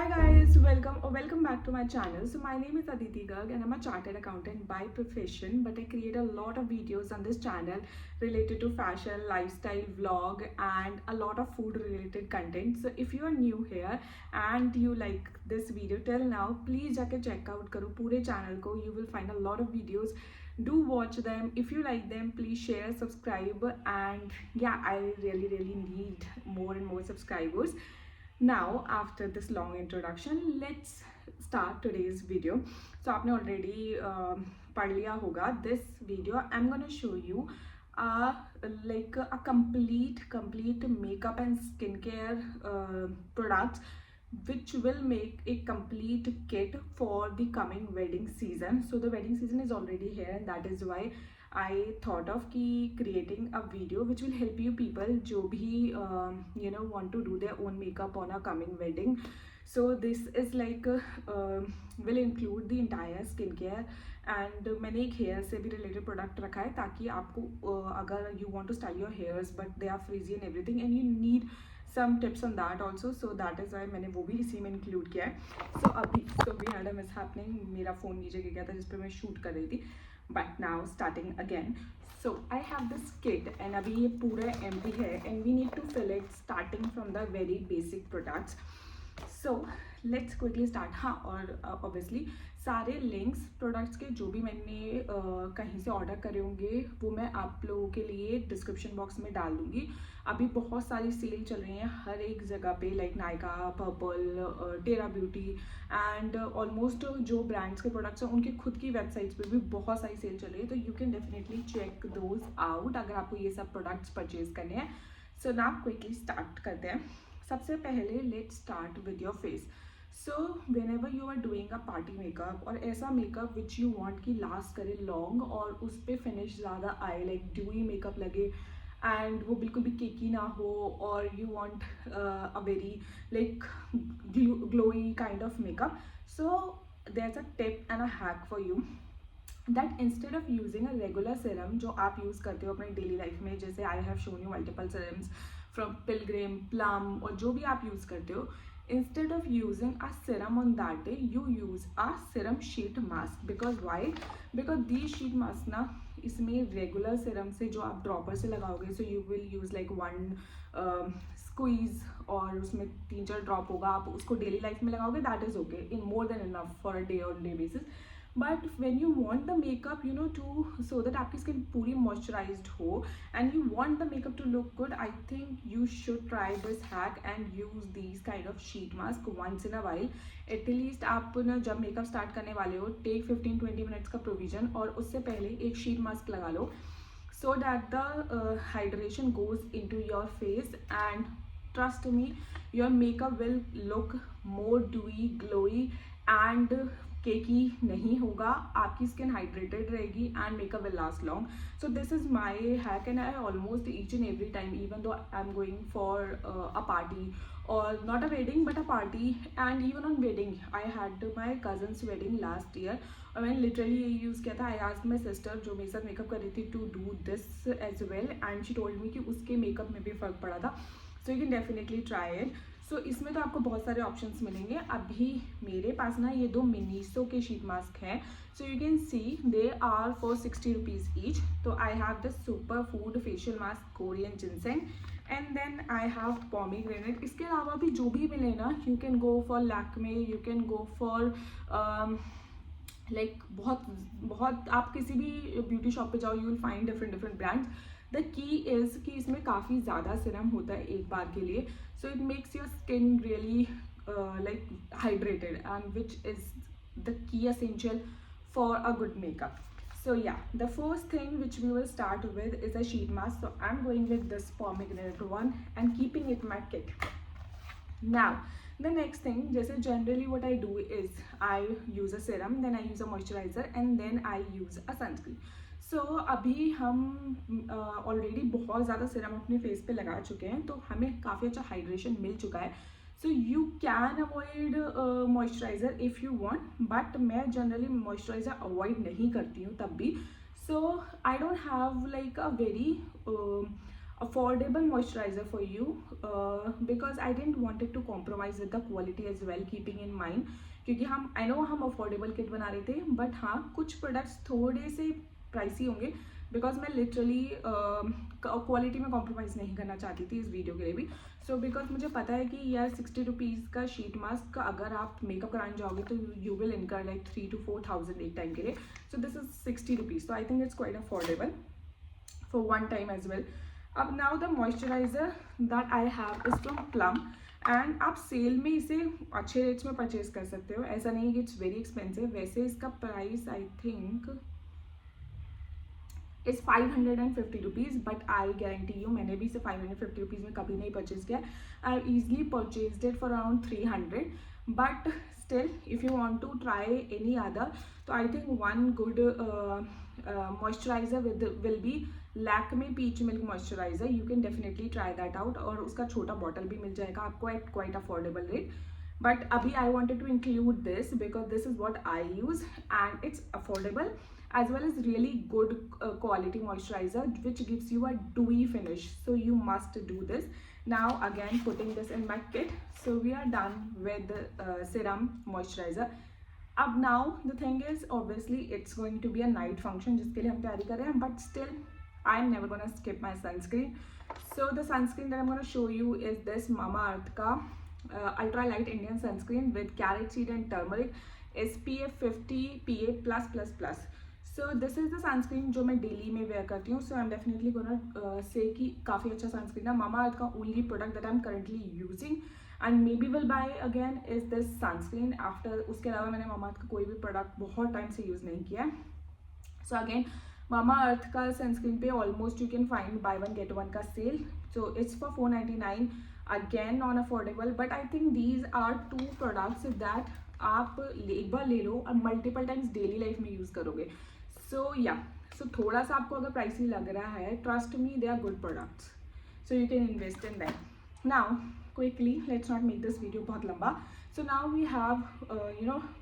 guys, welcome back to my channel. So my name is Aditi Garg and I'm a chartered accountant by profession, but I create a lot of videos on this channel related to fashion, lifestyle, vlog and a lot of food related content. So if you are new here and you like this video till now, please जाके check out करो पूरे channel को. You will find a lot of videos. Do watch them. If you like them, please share, subscribe, and yeah, I really need more and more subscribers. Now after this long introduction, let's start today's video. So आपने already पढ़ लिया होगा. This video I'm gonna show you like a complete makeup and skincare products which will make a complete kit for the coming wedding season. So the wedding season is already here and that is why I thought of creating a video which will help you people जो भी want to do their own makeup on a coming wedding. So this is like will include the entire skincare and मैंने एक hair से भी related product रखा है ताकि आपको अगर you want to style your hairs but they are frizzy and everything and you need some tips on that also, so that is why मैंने वो भी इसी में include किया है. So we had a mishappening, मेरा phone नीचे गिर गया था जिस पे मैं shoot कर रही थी. But now starting again. So I have this kit and अभी ये पूरा empty है and we need to fill it starting from the very basic products. So let's quickly start. हाँ, और obviously सारे लिंक्स प्रोडक्ट्स के जो भी मैंने कहीं से ऑर्डर करे होंगे वो मैं आप लोगों के लिए डिस्क्रिप्शन बॉक्स में डाल दूँगी. अभी बहुत सारी सेल चल रही हैं हर एक जगह पे, like Nykaa, Purplle, Tira beauty and almost जो ब्रांड्स के प्रोडक्ट्स हैं उनकी खुद की वेबसाइट्स पे भी बहुत सारी सेल चल रही है. तो you can definitely check those out अगर आपको ये सब प्रोडक्ट्स परचेज करने हैं. सो नाउ क्विकली स्टार्ट करते हैं. सबसे पहले let's start with your face. So whenever you are doing a party makeup और ऐसा मेकअप विच यू वांट कि लास्ट करे लॉन्ग और उस पर फिनिश ज़्यादा आए, लाइक ड्यूई मेकअप लगे एंड वो बिल्कुल भी केकी ना हो, और you want a very like glowy kind of makeup. So there is a tip and a hack for you that instead of using a regular serum जो आप use करते हो अपने डेली लाइफ में, जैसे आई have shown you multiple serums from Pilgrim, Plum और जो भी आप यूज़ करते हो, instead of using a serum on that day you use a serum sheet mask. Because why? Because these sheet mask ना इसमें रेगुलर सीरम से जो आप ड्रॉपर से लगाओगे, so you will use like one squeeze और उसमें 3-4 ड्रॉप होगा, आप उसको डेली लाइफ में लगाओगे, that is okay, in more than enough for a day on day basis. But when you want the makeup to so that आपकी skin पूरी moisturised हो and you want the makeup to look good, I think you should try this hack and use these kind of sheet mask once in a while. At least आप ना जब makeup start करने वाले हो, take 15-20 minutes का provision और उससे पहले एक शीट मास्क लगा लो so that the hydration goes into your face, and trust me, your makeup will look more dewy, glowy and केकी नहीं होगा. आपकी स्किन हाइड्रेटेड रहेगी and makeup will last long. So this is my hack and I almost each and every time, even though I am going for a party और not a wedding but a party, and even on wedding I had my cousin's wedding last year और मैंने literally ये use किया था. I asked my sister जो मेरे साथ makeup कर रही थी to do this as well and she told me कि उसके मेकअप में भी फ़र्क पड़ा था. So you can definitely try it. So इसमें तो आपको बहुत सारे ऑप्शंस मिलेंगे. अभी मेरे पास ना ये 2 मिनीसो के शीट मास्क हैं. So you can see they are for 60 rupees each. तो I have this super food facial mask Korean ginseng and then I have pomegranate. इसके अलावा भी जो भी मिले ना, you can go for Lakme, you can go for like बहुत आप किसी भी ब्यूटी शॉप पे जाओ, you will find different brands. The key is कि इसमें काफ़ी ज़्यादा सीरम होता है एक बार के लिए, so it makes your skin really like hydrated and which is the key essential for a good makeup. So yeah, the first thing which we will start with is a sheet mask. So I'm going with this pomegranate one and keeping it my kit. Now the next thing, जैसे generally what I do is I use a serum, then I use a moisturizer and then I use a sunscreen. So अभी हम already बहुत ज़्यादा serum अपने face पे लगा चुके हैं तो हमें काफ़ी अच्छा हाइड्रेशन मिल चुका है. So you can avoid moisturiser if you want, but मैं जनरली मॉइस्चराइज़र अवॉइड नहीं करती हूँ तब भी. So I don't have like a very affordable moisturizer for you, because I didn't wanted to compromise with the quality as well, keeping in mind क्योंकि हम I know हम affordable kit बना रहे थे, बट हाँ कुछ प्रोडक्ट्स थोड़े से प्राइसी होंगे बिकॉज मैं लिटरली क्वालिटी में कॉम्प्रोमाइज़ नहीं करना चाहती थी इस वीडियो के लिए भी. सो बिकॉज मुझे पता है कि यार 60 रुपीज़ का शीट मास्क का अगर आप मेकअप कराने जाओगे तो यू विल इनकर लाइक 3 to 4,000 एक टाइम के लिए. सो this is 60 rupees, so I think it's quite affordable for one time as well. अब now the moisturizer that I have is from Plum and आप सेल में इसे अच्छे रेट्स में परचेज कर सकते हो. ऐसा नहीं कि इट्स वेरी एक्सपेंसिव. वैसे इसका price I think is 550 rupees, but I guarantee you मैंने भी इसे 550 रुपीज़ में कभी नहीं परचेज किया. I easily purchase it for around 300, but still if you want to try any other, so I think one good moisturizer will be Lakme Peach Milk Moisturizer. You can definitely try that out, और उसका छोटा bottle भी मिल जाएगा आपको at quite affordable rate. But अभी I wanted to include this because this is what I use and it's affordable as well as really good quality moisturizer which gives you a dewy finish. So you must do this. Now again putting this in my kit. So we are done with the serum moisturizer. अब now the thing is obviously it's going to be a night function जिसके लिए हम तैयारी कर रहे हैं, but still I'm never gonna skip my sunscreen. So the sunscreen that I'm gonna show you is this Mamaearth का ultra light Indian sunscreen with carrot seed and turmeric, SPF 50 PA+++. So this is the sunscreen जो मैं daily में wear करती हूँ. So I am definitely gonna say कि काफ़ी अच्छा sunscreen है. Mamaearth का only product that I am currently using and maybe will buy again is this sunscreen after. उसके अलावा मैंने Mamaearth का कोई भी प्रोडक्ट बहुत टाइम से यूज़ नहीं किया है. सो अगेन Mamaearth का सनस्क्रीन पे almost you can find buy one get one का sale. So it's for 499, again non affordable, but I think these are two products that आप एक बार ले लो और मल्टीपल टाइम्स डेली लाइफ में यूज़ करोगे. सो या सो थोड़ा सा आपको अगर प्राइसी लग रहा है, trust me they are good products, so you can invest in that. Now quickly let's not make this video बहुत लंबा. So now we have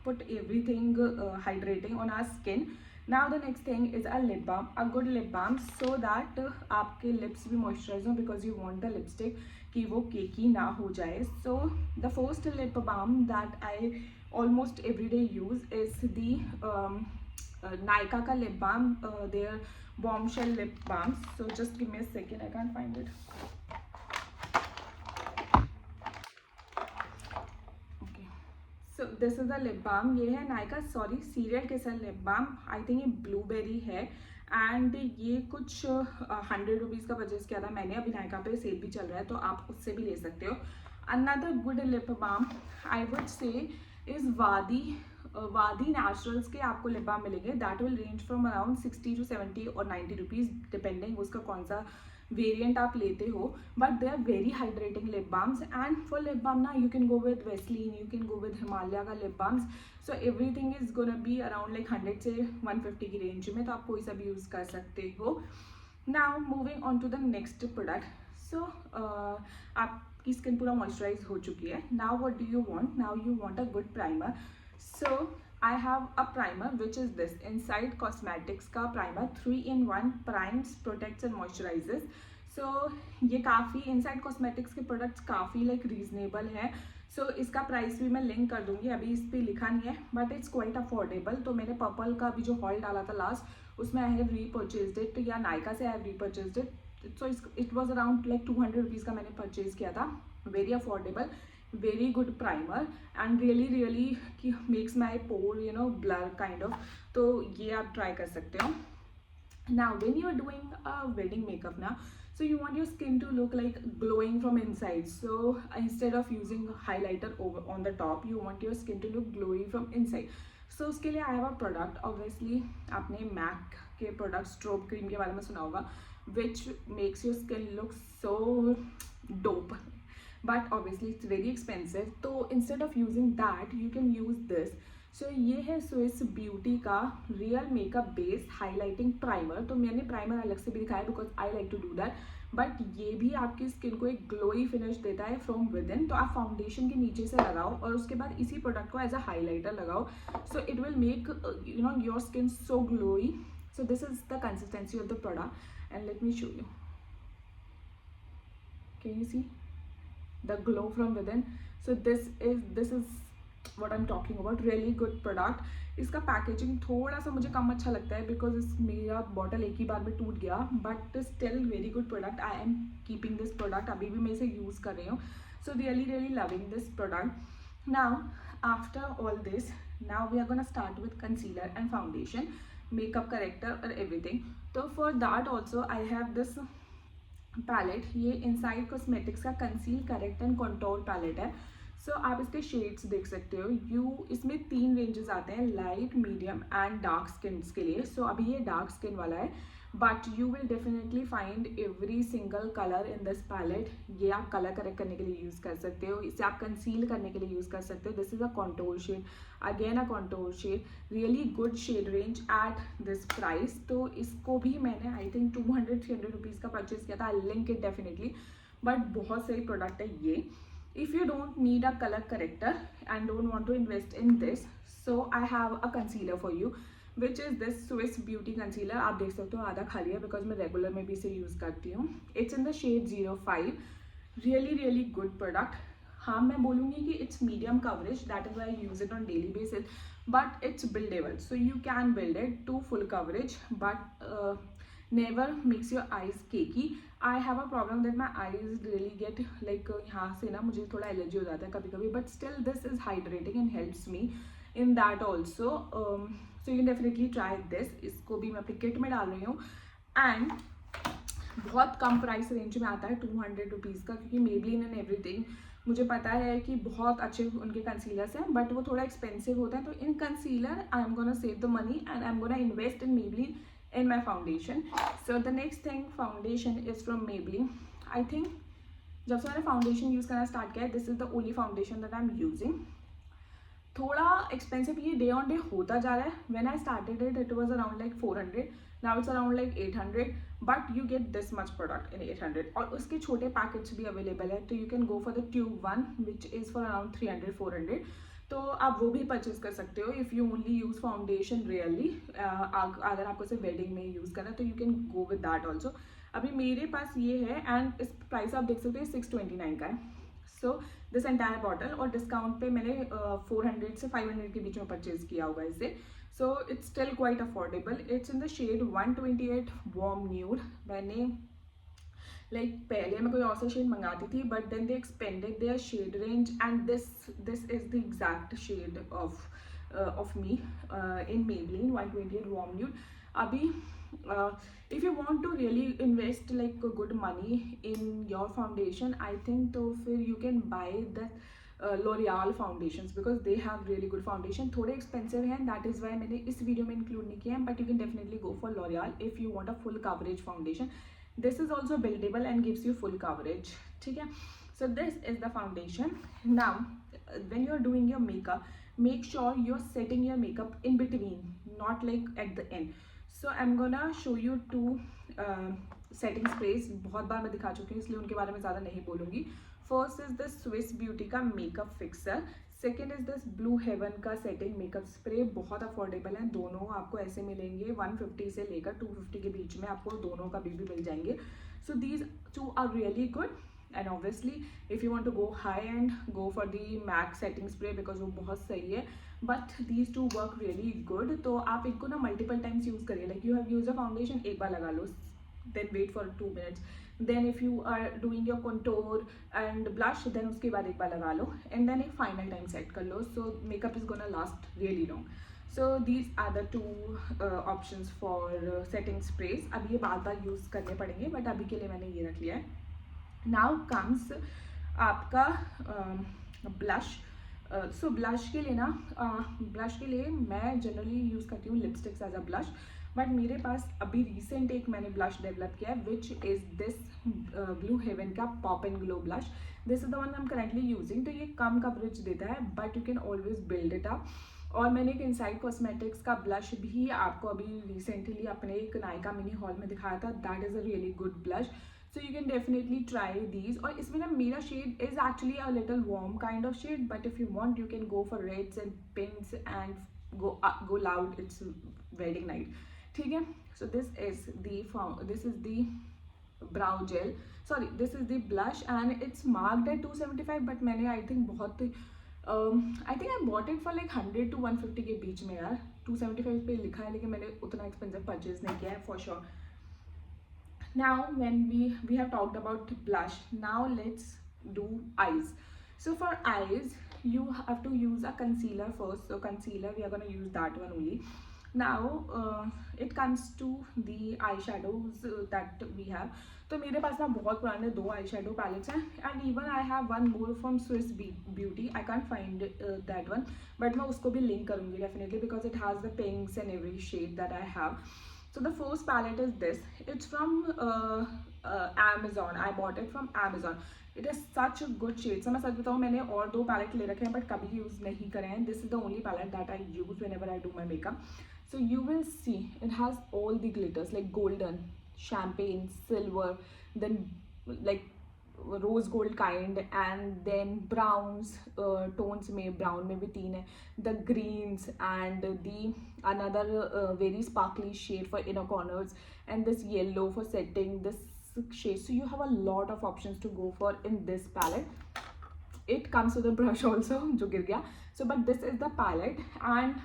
put everything hydrating on our skin. Now the next thing is a lip balm, a good lip balm, so that आपके lips भी moisturise हो because you want the lipstick कि वो cakey ना हो जाए. So the first lip balm that I almost every day use is the Nykaa ka lip balm, their bombshell lip balm. So just give me a second, I can't find it. Okay, so this is the lip balm. ये है Nykaa सीरियल केसर lip balm. I think ये blueberry है and ये कुछ 100 rupees का purchase किया था मैंने. अभी Nykaa पे सेल भी चल रहा है तो आप उससे भी ले सकते हो. Another good lip balm I would say is Vaadi naturals के आपको लिप बाम मिलेंगे. That will range from around 60 to 70 और 90 रुपीज़ डिपेंडिंग उसका कौन सा वेरिएंट आप लेते हो. But they are very hydrating lip balms and for lip balm ना you can go with Vaseline, you can go with Himalaya का lip balms. So everything is gonna be around like 100 से 150 की रेंज में, तो आप कोई सा भी यूज़ कर सकते हो. Now moving on to the next product. So आपकी स्किन पूरा मॉइस्चराइज हो चुकी है. Now what do you want? Now you want a good primer. So I have a primer which is this Inside Cosmetics का primer 3-in-1 primes, protects and moisturizes. So ये काफ़ी Inside Cosmetics के products काफ़ी like reasonable है. So इसका price भी मैं link कर दूँगी, अभी इस पर लिखा नहीं है बट इट्स क्वाइट अफोर्डेबल. तो मैंने पर्पल का भी जो हॉल डाला था लास्ट उसमें आई हैव रीपरचेज्ड इट, या नायका से I have repurchased it. So it was around like 200 rupees का मैंने परचेज किया था. Very affordable, very good primer and really makes my pore blur kind of. तो ये आप try कर सकते हो. Now when you are doing a wedding makeup ना, so you want your skin to look like glowing from inside. So instead of using highlighter over on the top, you want your skin to look glowing from inside. So उसके लिए I have a product. Obviously आपने MAC के product strobe cream के बारे में सुना होगा, which makes your skin look so dope. But obviously it's very expensive. तो instead of using that you can use this. So ये है Swiss Beauty का Real Makeup Base Highlighting Primer. तो मैंने प्राइमर अलग से भी दिखाया because I like to do that. But ये भी आपकी स्किन को एक ग्लोई फिनिश देता है फ्रॉम विद इन. तो आप फाउंडेशन के नीचे से लगाओ और उसके बाद इसी प्रोडक्ट को एज अ हाईलाइटर लगाओ. So it will make your skin so glowy. So this is the consistency of the product and let me show you. Can you see the glow from within? So this is what I'm talking about. Really good product. इसका packaging थोड़ा सा मुझे कम अच्छा लगता है because इस मेरा bottle एक ही बार में टूट गया, but still very good product. I am keeping this product, अभी भी मैं इसे यूज़ कर रही हूँ. So really loving this product. Now after all this, now we are gonna start with concealer and foundation, makeup corrector और everything. तो for that also I have this palette. ये इनसाइड कॉस्मेटिक्स का conceal correct and contour palette है. So आप इसके shades देख सकते हो. इसमें 3 रेंजेस आते हैं, light, medium and dark skin के लिए. सो अभी ये डार्क स्किन वाला है, but you will definitely find every single colour in this palette. ये आप कलर करेक्ट करने के लिए यूज़ कर सकते हो, इसे आप कंसील करने के लिए यूज़ कर सकते हो. This is a contour shade, again a contour shade. Really good shade range at this price. तो इसको भी मैंने आई थिंक 200-300 रुपीज़ का परचेज किया था. I link it definitely, but बहुत सही प्रोडक्ट है ये. If you don't need a color corrector and don't want to invest in this, so I have a concealer for you, which is this Swiss Beauty concealer. आप देख सकते हो आधा खाली है बिकॉज मैं रेगुलर में भी इसे यूज़ करती हूँ. It's in the shade 05. Really good product. हाँ, मैं बोलूँगी कि it's medium coverage, that is why I use it on daily basis, but it's buildable, so you can build it to full coverage, but never makes your eyes cakey. I have a problem that my eyes really get like यहाँ से ना मुझे थोड़ा allergy हो जाता है कभी कभी, but still this is hydrating and helps me in that also. So you can definitely try this. इसको भी मैं अपनी किट में डाल रही हूँ एंड बहुत कम प्राइस रेंज में आता है 200 रुपीज़ का, क्योंकि Maybelline एंड एवरीथिंग मुझे पता है कि बहुत अच्छे उनके कंसीलर्स हैं, बट वो थोड़ा एक्सपेंसिव होता है. तो in concealer I am gonna save the money and I am gonna invest in Maybelline in my foundation. So the next thing, foundation is from Maybelline. I think जब से मैंने foundation use करना start किया है, this is the only foundation that I am using. थोड़ा expensive ये day on day होता जा रहा है. When I started it, it was around like 400, now it's around like 800, but you get this much product in 800. और उसके छोटे packets भी अवेलेबल है, तो you can go for the tube one which is for around 300-400. तो आप वो भी परचेज कर सकते हो if you only use foundation really. अगर आपको सिर्फ वेडिंग में यूज़ करना है तो you can go with that also. अभी मेरे पास ये है एंड इस प्राइस आप देख सकते हो 629 का है. सो दिस एंटायर बॉटल, और डिस्काउंट पे मैंने 400 से 500 के बीच में परचेज किया होगा इसे. So it's still quite affordable. It's in the shade 128 warm nude. मैंने पहले मैं कोई और सा शेड मंगाती थी, but then they expanded their shade range and this is the exact shade of me in Maybelline 128 warm nude. अभी if you want to really invest like good money in your foundation, I think तो फिर you can buy the L'Oreal foundations because they have really good foundation. थोड़े expensive हैं, that is why मैंने इस video में include नहीं किया है, but you can definitely go for L'Oreal if you want a full coverage foundation. This is also buildable and gives you full coverage. ठीक है. So this is the foundation. Now when you're doing your makeup, make sure you're setting your makeup in between, not like at the end. So I'm gonna show you two setting sprays. बहुत बार मैं दिखा चुकी हूँ इसलिए उनके बारे में ज़्यादा नहीं बोलूँगी. First is the Swiss Beauty का makeup fixer. Second is this Blue Heaven का सेटिंग मेकअप स्प्रे. बहुत अफोर्डेबल है, दोनों आपको ऐसे मिलेंगे 150 से लेकर 250 के बीच में आपको दोनों का भी मिल जाएंगे. So these two are really good. And obviously if you want to go high and go for the MAC setting spray because वो बहुत सही है, but these two work really good. तो आप इनको ना मल्टीपल टाइम्स यूज़ करिए. Like you have use a foundation, एक बार लगा लो, then wait for 2 minutes. Then if you are doing your contour and blush, then उसके बाद एक बार लगा लो एंड देन एक फाइनल टाइम सेट कर लो. So makeup is gonna last really long. So these are the two options for setting sprays. अब ये बार बार यूज़ करने पड़ेंगे, बट अभी के लिए मैंने ये रख लिया है. नाउ कम्स आपका ब्लश. सो ब्लश के लिए ना ब्लश के लिए मैं जनरली यूज़ करती हूँ lipsticks as a blush, but मेरे पास अभी रिसेंट एक मैंने ब्लश डेवलप किया है which is this Blue Heaven का pop and glow blush. This is the one I am currently using. तो ये कम कवरेज देता है, but you can always build it up. और मैंने एक इनसाइड कॉस्मेटिक्स का ब्लश भी आपको अभी रिसेंटली अपने एक नायका मिनी हॉल में दिखाया था. That is a really good blush. So you can definitely try these. और इसमें ना मेरा shade is actually a little warm kind of shade, but if you want you can go for reds and pinks and go loud. It's wedding night. ठीक है. So this is the brow gel. Sorry, this is the blush and it's marked at 275, but मैंने I think बहुत I think I bought it for like 100 to 150 के बीच में यार. 275 पे लिखा है, लेकिन मैंने उतना एक्सपेंसिव परचेज नहीं किया है for sure. Now when we have talked about blush, now let's do eyes. So for eyes you have to use a concealer first. So concealer, we are going to use that one only. Now it comes to the eyeshadows that we have. तो मेरे पास ना बहुत पुराने 2 eye shadow palettes हैं, and even I have one more from Swiss Beauty. I can't find that one, but मैं उसको भी link करूँगी definitely because it has the pinks and every shade that I have. So the first palette is this. It's from Amazon. I bought it from Amazon. It is such a good shade. So मैं सच बताऊँ, मैंने और 2 palette ले रखे हैं but कभी use नहीं करे हैं. This is the only palette that I use whenever I do my makeup. So you will see it has all the glitters like golden, champagne, silver, then like rose gold kind, and then browns tones में, brown में भी 3 है, the greens and the another very sparkly shade for inner corners, and this yellow for setting this shade. So you have a lot of options to go for in this palette. It comes with a brush also जो गिर गया. So but this is the palette, and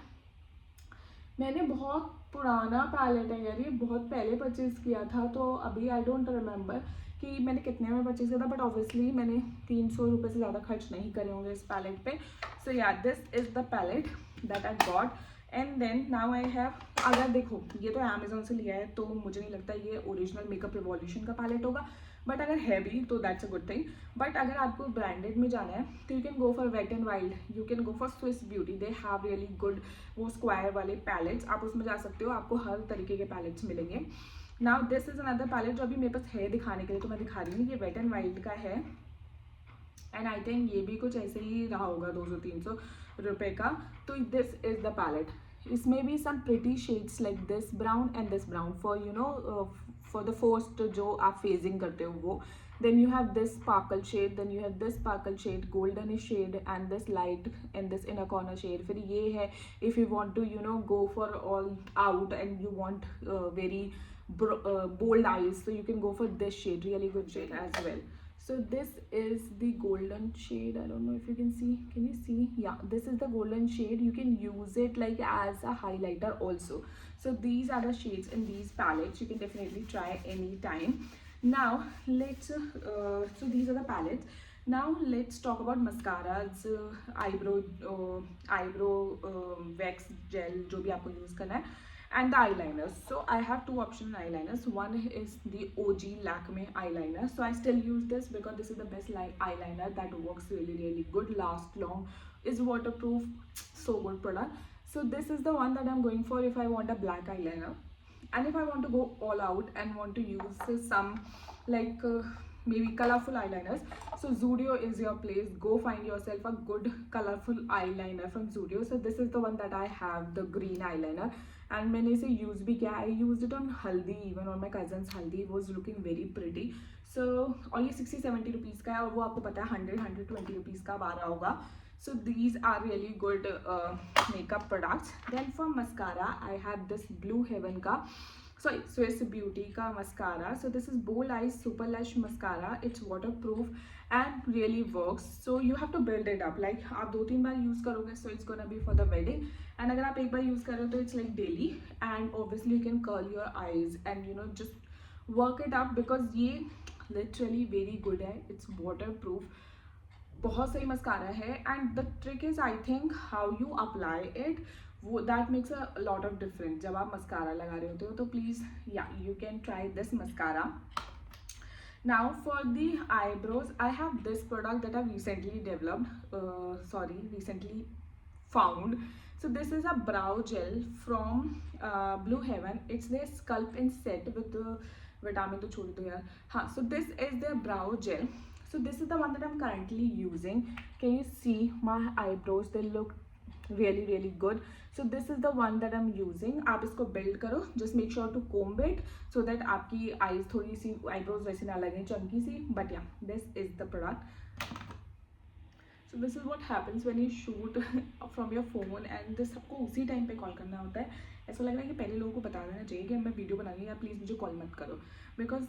मैंने बहुत पुराना palette है यार, ये बहुत पहले परचेज किया था, तो अभी आई डोंट रिमेंबर कि मैंने कितने में परचेज किया था, बट ऑब्वियसली मैंने 300 रुपये से ज़्यादा खर्च नहीं करे होंगे इस पैलेट पे. So yeah this is the palette that I got. And then now I have, अगर देखो ये तो अमेजोन से लिया है तो मुझे नहीं लगता ये ओरिजिनल मेकअप रिवॉल्यूशन का पैलेट होगा, बट अगर है भी तो that's a good thing. But अगर आपको ब्रांडेड में जाना है तो you can go for wait and wild, you can go for Swiss beauty. They have really good वो स्क्वायर वाले पैलेट्स, आप उसमें जा सकते हो, आपको हर तरीके के पैलेट्स मिलेंगे. Now this is another palette जो अभी मेरे पास है दिखाने के लिए, तो मैं दिखा रही हूँ. ये वेट एंड वाइल्ड का है, एंड आई थिंक ये भी कुछ ऐसे ही रहा होगा 200-300 रुपये का. तो दिस इज द पैलेट. इसमें भी some pretty shades like this brown and this brown for you know for the first जो आप फेजिंग करते हो वो. Then you have this sparkle shade, then you have this sparkle shade, goldenish shade, and this light and this inner corner shade. फिर ये है if you want to you know go for all out and you want very bold eyes, so you can go for this shade, really good shade as well. So this is the golden shade. I don't know if you can see. Can you see? Yeah, this is the golden shade. You can use it like as a highlighter also. So these are the shades in these palettes. You can definitely try anytime. Now let's so these are the palettes. Now let's talk about mascaras, eyebrow wax gel जो भी आपको use करना है, and the eyeliners. So I have 2 options eyeliners. One is the OG Lakme eyeliner. So I still use this because this is the best eyeliner that works really good, lasts long, is waterproof, so good product. So this is the one that I'm going for if I want a black eyeliner. And if I want to go all out and want to use some like maybe colorful eyeliners, so Zudio is your place. Go find yourself a good colorful eyeliner from Zudio. So this is the one that I have, the green eyeliner, and मैंने इसे use भी किया. I used it on हल्दी, even on my cousin's हल्दी, was looking very pretty. So और ये 60-70 rupees का है, और वो आपको पता है 100-120 रुपीज़ का आ रहा होगा. So these are really good makeup products. Then for mascara I have this Blue Heaven ka, sorry, Swiss Beauty का mascara. So this is Bold Eyes Super Lash Mascara. It's waterproof and really works. So you have to build it up. Like आप 2-3 बार use करोगे, so it's gonna be for the wedding. And अगर आप एक बार use कर रहे हो तो it's like daily. And obviously you can curl your eyes and you know just work it up because ये literally very good है. It's waterproof. बहुत सही मस्कारा है. And the trick is I think how you apply it, वो that makes a lot of difference जब आप mascara लगा रहे होते हो. तो प्लीज़ या you can try this mascara. Now for the eyebrows I have this product that I recently developed, recently found. So this is a brow gel from Blue Heaven. It's their Sculpt in set with the vitamin तो छोड़ दो यार. हाँ, so this is their brow gel. So this is the one that I'm currently using. Can you see my eyebrows? They look really good. So this is the one that I'm using. आप इसको build करो. Just make sure to comb it so that आपकी eyes थोड़ी सी eyebrows वैसे ना लगें चमकी सी. But yeah, this is the product. So this is what happens when you shoot from your phone and this सबको उसी टाइम पे कॉल करना होता है. ऐसा लग रहा है कि पहले लोगों को बता देना चाहिए कि मैं वीडियो बना रही हूँ, या प्लीज़ मुझे कॉल मत करो, because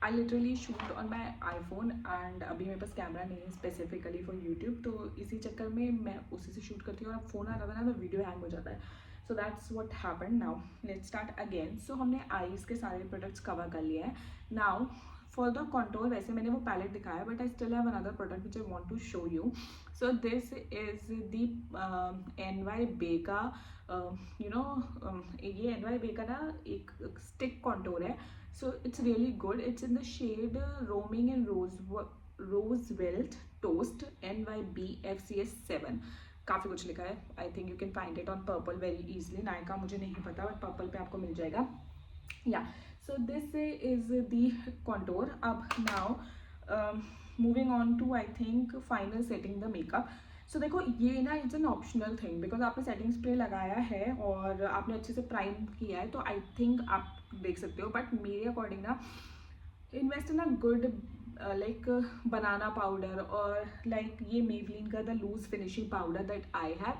I literally shoot on my iPhone and अभी मेरे पास कैमरा नहीं है स्पेसिफिकली फॉर यूट्यूब, तो इसी चक्कर में मैं उसी से शूट करती हूँ और अब फ़ोन आ रहा था ना तो वीडियो हैंग हो जाता है. So that's what happened. Now let's start again. So हमने आईज के सारे प्रोडक्ट्स कवर कर लिए हैं. नाउ फॉर द कॉन्टोर, वैसे मैंने वो पैलेट दिखाया but I still have another product which I want to show you. So this is the NY Beka, you know, ये NY Beka ना एक स्टिक कॉन्टोर है. So it's really good. It's in the shade Roaming in Roosevelt Toast NYBFCS7. काफ़ी कुछ लिखा है. आई think you can find it on purple very easily. Nykaa मुझे नहीं पता बट पर्पल पे आपको मिल जाएगा. या so this is the contour. अब now moving on to I think final setting the makeup. So देखो ये ना it's an optional thing because आपने सेटिंग स्प्रे लगाया है और आपने अच्छे से प्राइम किया है तो आई थिंक आप देख सकते हो. बट मेरे अकॉर्डिंग ना invest in a good like banana powder और लाइक ये मेवलिन का the loose finishing powder that I have.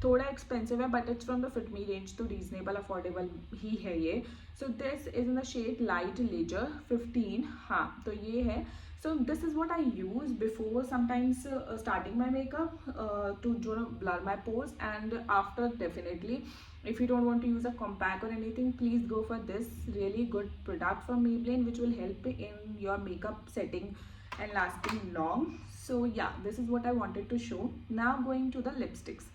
थोड़ा एक्सपेंसिव है but it's from the Fit Me range, तो रीजनेबल अफोर्डेबल ही है ये. So this is in the shade light laser 15. हाँ तो ये है. So this is what I use before sometimes starting my makeup to blur my pores, and after definitely if you don't want to use a compact or anything, please go for this really good product from Maybelline which will help in your makeup setting and lasting long. So yeah, this is what I wanted to show. Now going to the lipsticks.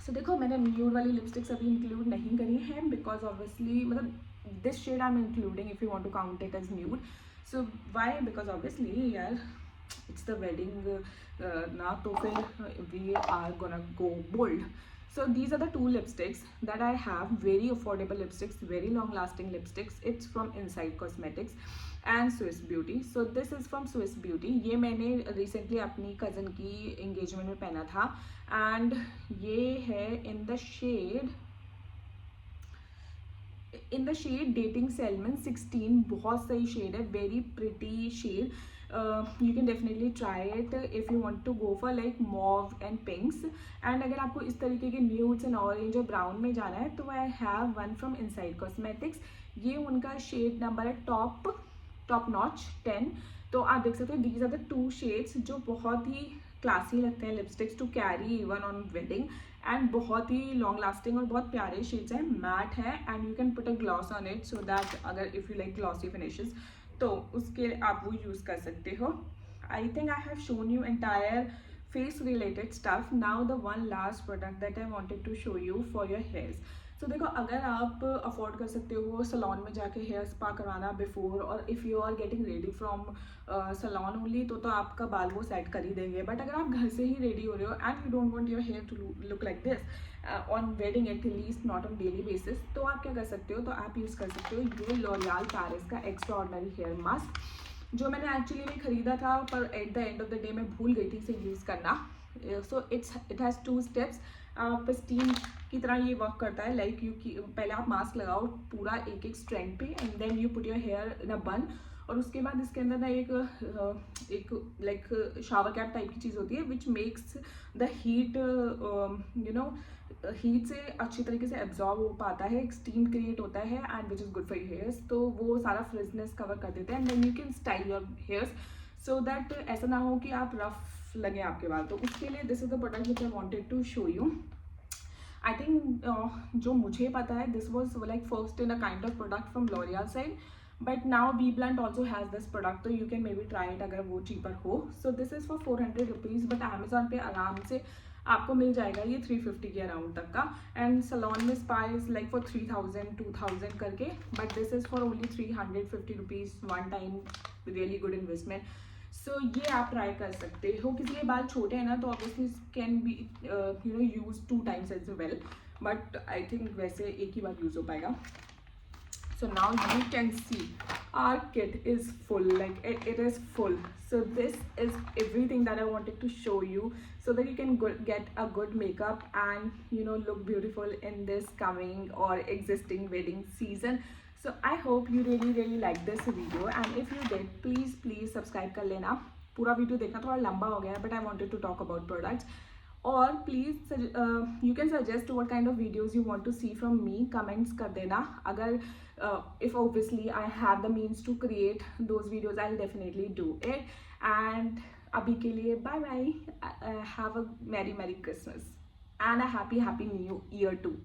So देखो मैंने nude वाली lipsticks अभी include नहीं करी है because obviously मतलब this shade I am including if you want to count it as nude. So why? Because obviously यार it's the wedding ना, तो फिर we are gonna go bold. So these are the two lipsticks that I have, very affordable lipsticks, very long lasting lipsticks. It's from Inside Cosmetics and Swiss Beauty. So this is from Swiss Beauty. ये मैंने recently अपनी cousin की engagement में पहना था and ये है in the shade Dating Salmon 16. बहुत सही शेड है, very pretty shade. You can definitely try it if you want to go for like mauve and pinks. And अगर आपको इस तरीके के न्यूड्स एंड ऑरेंज और ब्राउन में जाना है तो I have one from Insight Cosmetics. ये उनका शेड नंबर है टॉप नॉच 10. तो आप देख सकते हो these are the two shades जो बहुत ही क्लासी लगते हैं lipsticks to carry even on wedding and बहुत ही लॉन्ग लास्टिंग और बहुत प्यारे शेड्स हैं. मैट है and you can put a gloss on it so that अगर if you like glossy finishes तो उसके आप वो यूज़ कर सकते हो. I think I have shown you entire face related stuff. Now the one last product that I wanted to show you for your hairs. So देखो अगर आप अफोर्ड कर सकते हो सलोन में जाके हेयर स्पा करवाना बिफोर, और if you are getting ready from salon only तो आपका बाल वो सेट कर ही देंगे. बट अगर आप घर से ही रेडी हो रहे हो and you don't want your hair to look like this on wedding at least not on daily basis, तो आप क्या कर सकते हो, तो आप यूज़ कर सकते हो ये लॉरियल पेरिस का एक्स्ट्रा ऑर्डिनरी हेयर मास्क जो मैंने एक्चुअली में ख़रीदा था पर at the end of the day मैं भूल गई थी इसे यूज़ करना. So it has 2 steps. आप स्टीम की तरह ये वर्क करता है. लाइक यू पहले आप मास्क लगाओ पूरा एक स्ट्रैंड पे and then you put your hair in a bun, और उसके बाद इसके अंदर ना एक लाइक शावर कैप टाइप की चीज़ होती है which makes the heat you know heat से अच्छी तरीके से एब्जॉर्ब हो पाता है. एक स्टीम क्रिएट होता है and which is good for your hairs. तो वो सारा फ्रिजनेस कवर कर देते हैं and then you can style your hairs so that ऐसा ना हो कि आप रफ लगे आपके बाल. तो उसके लिए this is the product which I wanted to show you. I think जो मुझे पता है this was like first in a kind of product from L'Oreal side, but now be blunt also has this product, तो you can maybe try it अगर वो cheaper हो. So this is for 400 rupees, but Amazon पे आराम से आपको मिल जाएगा ये 350 के अराउंड तक का. एंड सलोन में स्पा इज लाइक फॉर 3000 2000 करके, but this is for only 350 rupees one time, really good investment. So ये आप ट्राई कर सकते हो. किसी के बाल छोटे हैं ना तो obviously can be you know use 2 times as well, but I think वैसे एक ही बार यूज़ हो पाएगा. So now you can see our kit is full, like it is full. So this is everything that I wanted to show you so that you can get a good makeup and you know look beautiful in this coming or existing wedding season. So I hope you really like this video, and if you did please subscribe कर लेना. पूरा video देखना थोड़ा लंबा हो गया है but I wanted to talk about products. और please you can suggest what kind of videos you want to see from me, comments कर देना. अगर if obviously I have the means to create those videos, I'll definitely do it. And अभी के लिए bye bye. Have a merry Christmas and a happy new year too.